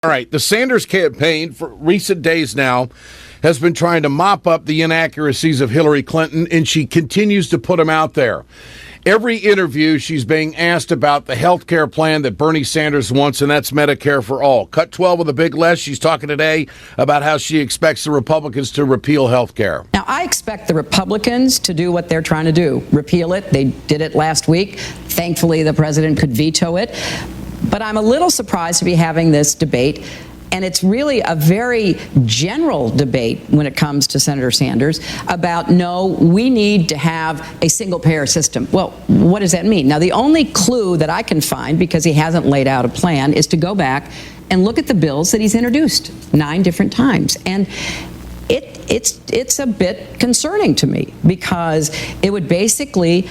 All right, the Sanders campaign for recent days now has been trying to mop up the inaccuracies of Hillary Clinton, and she continues to put them out there. Every interview, she's being asked about the health care plan that Bernie Sanders wants, and that's Medicare for all. Cut 12 with a big list. She's talking today about how she expects the Republicans to repeal health care. Now, I expect the Republicans to do what they're trying to do, repeal it. They did it last week. Thankfully, the president could veto it. But I'm a little surprised to be having this debate. And it's really a very general debate when it comes to Senator Sanders about, no, we need to have a single-payer system. Well, what does that mean? Now, the only clue that I can find, because he hasn't laid out a plan, is to go back and look at the bills that he's introduced 9 different times. And it's a bit concerning to me, because it would basically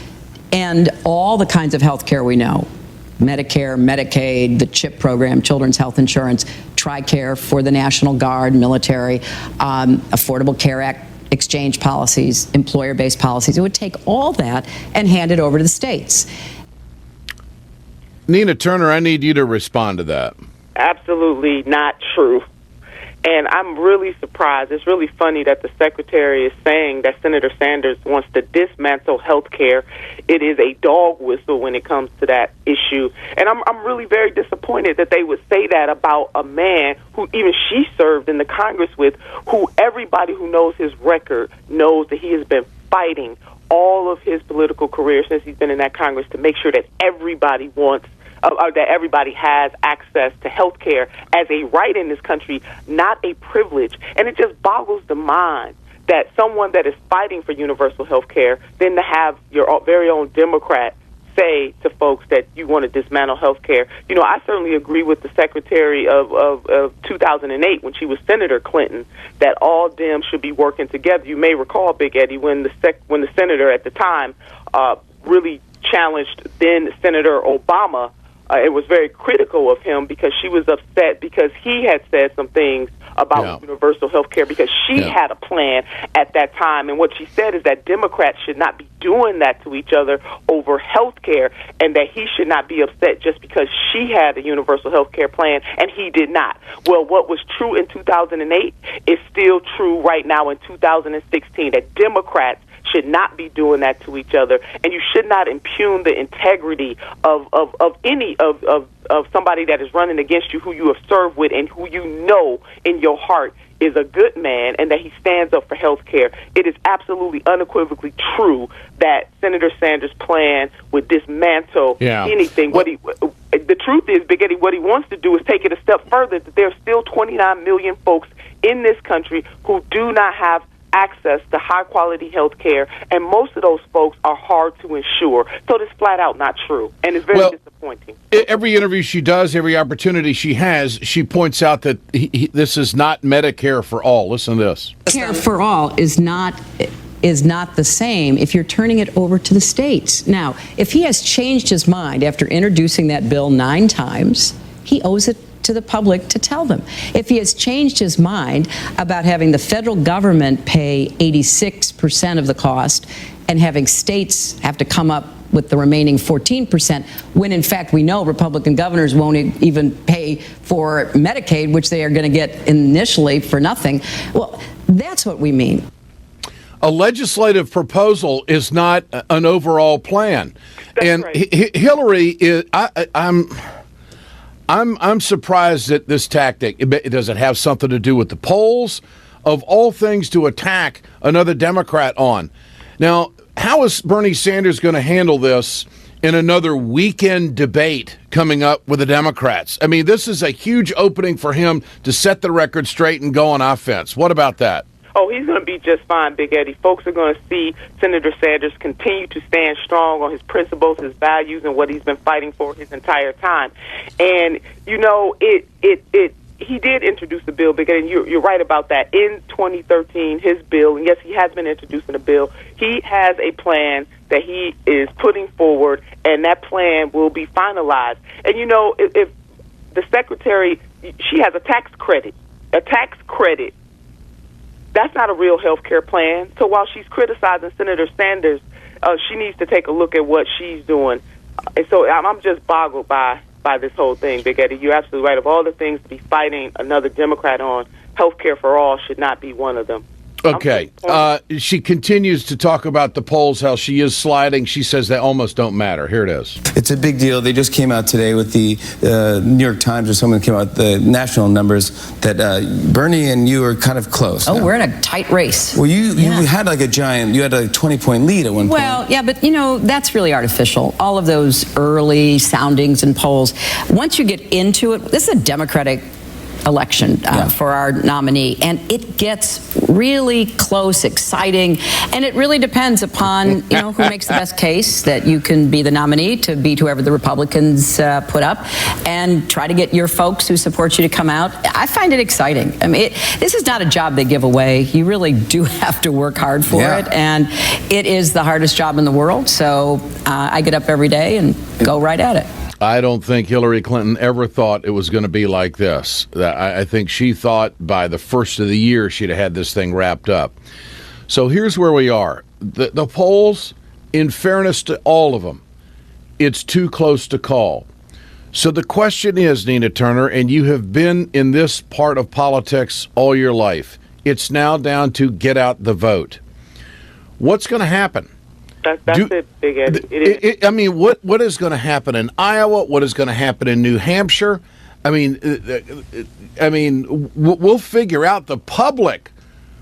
end all the kinds of health care we know. Medicare, Medicaid, the CHIP program, Children's Health Insurance, TRICARE for the National Guard, military, Affordable Care Act, exchange policies, employer-based policies. It would take all that and hand it over to the states. Nina Turner, I need you to respond to that. Absolutely not true. And I'm really surprised. It's really funny that the secretary is saying that Senator Sanders wants to dismantle health care. It is a dog whistle when it comes to that issue. And I'm really very disappointed that they would say that about a man who even she served in the Congress with, who everybody who knows his record knows that he has been fighting all of his political career since he's been in that Congress to make sure that everybody wants that everybody has access to health care as a right in this country, not a privilege. And it just boggles the mind that someone that is fighting for universal health care, then to have your very own Democrat say to folks that you want to dismantle health care. You know, I certainly agree with the Secretary of 2008 when she was Senator Clinton that all Dems should be working together. You may recall, Big Eddie, when the senator at the time really challenged then Senator Obama. It was very critical of him because she was upset because he had said some things about universal health care because she had a plan at that time. And what she said is that Democrats should not be doing that to each other over health care, and that he should not be upset just because she had a universal health care plan and he did not. Well, what was true in 2008 is still true right now in 2016, that Democrats should not be doing that to each other, and you should not impugn the integrity of any of somebody that is running against you, who you have served with and who you know in your heart is a good man and that he stands up for health care. It is absolutely unequivocally true that Senator Sanders' plan would dismantle anything. The truth is, Big Eddie, what he wants to do is take it a step further, that there's still 29 million folks in this country who do not have access to high-quality health care, and most of those folks are hard to insure. So it's flat out not true, and it's very disappointing. Every interview she does, every opportunity she has, she points out that this is not Medicare for all. Listen to this. Medicare for all is not the same if you're turning it over to the states. Now, if he has changed his mind after introducing that bill 9 times, he owes it to the public to tell them. If he has changed his mind about having the federal government pay 86% of the cost and having states have to come up with the remaining 14%, when in fact we know Republican governors won't even pay for Medicaid, which they are going to get initially for nothing. Well, that's what we mean. A legislative proposal is not an overall plan. That's and right. Hillary is, I'm surprised at this tactic. Does it have something to do with the polls? Of all things to attack another Democrat on. Now, how is Bernie Sanders going to handle this in another weekend debate coming up with the Democrats? I mean, this is a huge opening for him to set the record straight and go on offense. What about that? Oh, he's going to be just fine, Big Eddie. Folks are going to see Senator Sanders continue to stand strong on his principles, his values, and what he's been fighting for his entire time. And, you know, he did introduce a bill, Big Eddie, and you're right about that. In 2013, his bill, and yes, he has been introducing a bill, he has a plan that he is putting forward, and that plan will be finalized. And, you know, if the secretary, she has a tax credit. That's not a real health care plan. So while she's criticizing Senator Sanders, she needs to take a look at what she's doing. And so I'm just boggled by by this whole thing, Big Eddie. You're absolutely right. Of all the things to be fighting another Democrat on, health care for all should not be one of them. Okay. She continues to talk about the polls, how she is sliding. She says they almost don't matter. Here it is. It's a big deal. They just came out today with the New York Times, or someone came out, the national numbers, that Bernie and you are kind of close. Oh, now. we're in a tight race. Well, you had like a giant, you had a 20-point lead at one point. Well, yeah, but that's really artificial. All of those early soundings and polls. Once you get into it, this is a Democratic election for our nominee, and it gets really close, exciting, and it really depends upon who makes the best case that you can be the nominee to beat whoever the Republicans put up, and try to get your folks who support you to come out. I find it exciting. I mean, this is not a job they give away. You really do have to work hard for it, and it is the hardest job in the world. So I get up every day and go right at it. I don't think Hillary Clinton ever thought it was going to be like this. I think she thought by the first of the year she'd have had this thing wrapped up. So here's where we are. The polls, in fairness to all of them, it's too close to call. So the question is, Nina Turner, and you have been in this part of politics all your life, it's now down to get out the vote. What's going to happen? That's it, Big Eddie. I mean, what is going to happen in Iowa? What is going to happen in New Hampshire? I mean, we'll figure out. The public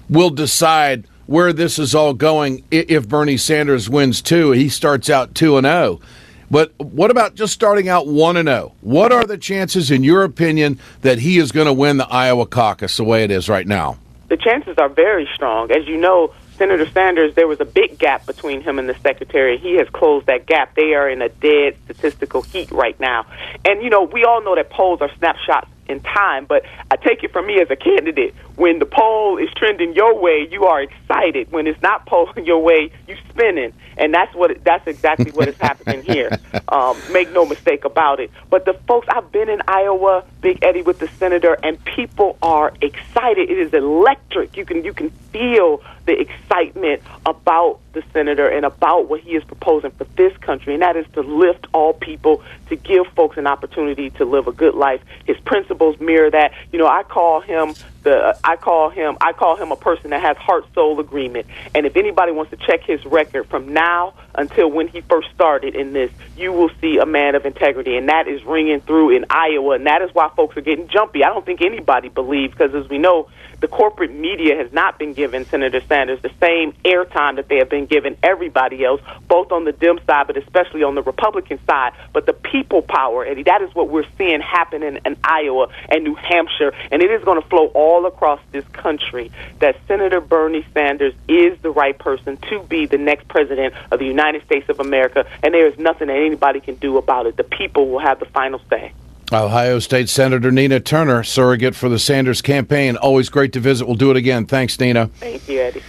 will decide where this is all going. If Bernie Sanders wins 2, he starts out 2-0. But what about just starting out 1-0? What are the chances, in your opinion, that he is going to win the Iowa caucus the way it is right now? The chances are very strong. As you know, Senator Sanders, there was a big gap between him and the secretary. He has closed that gap. They are in a dead statistical heat right now. And, we all know that polls are snapshots in time, but I take it from me as a candidate, when the poll is trending your way, you are excited. When it's not polling your way, you spinning. And that's exactly what is happening here. Make no mistake about it. But the folks, I've been in Iowa, Big Eddie, with the senator, and people are excited. It is electric. You can feel the excitement about the senator and about what he is proposing for this country, and that is to lift all people, to give folks an opportunity to live a good life. His principles mirror that. I call him a person that has heart-soul agreement. And if anybody wants to check his record from now until when he first started in this, you will see a man of integrity, and that is ringing through in Iowa, and that is why folks are getting jumpy. I don't think anybody believes, because as we know, the corporate media has not been giving Senator Sanders the same airtime that they have been giving everybody else, both on the Dem side, but especially on the Republican side. But the people power, Eddie, that is what we're seeing happen in Iowa and New Hampshire, and it is going to flow all across this country that Senator Bernie Sanders is the right person to be the next president of the United States of America, and there is nothing that anybody can do about it. The people will have the final say. Ohio State Senator Nina Turner, surrogate for the Sanders campaign. Always great to visit. We'll do it again. Thanks, Nina. Thank you, Eddie.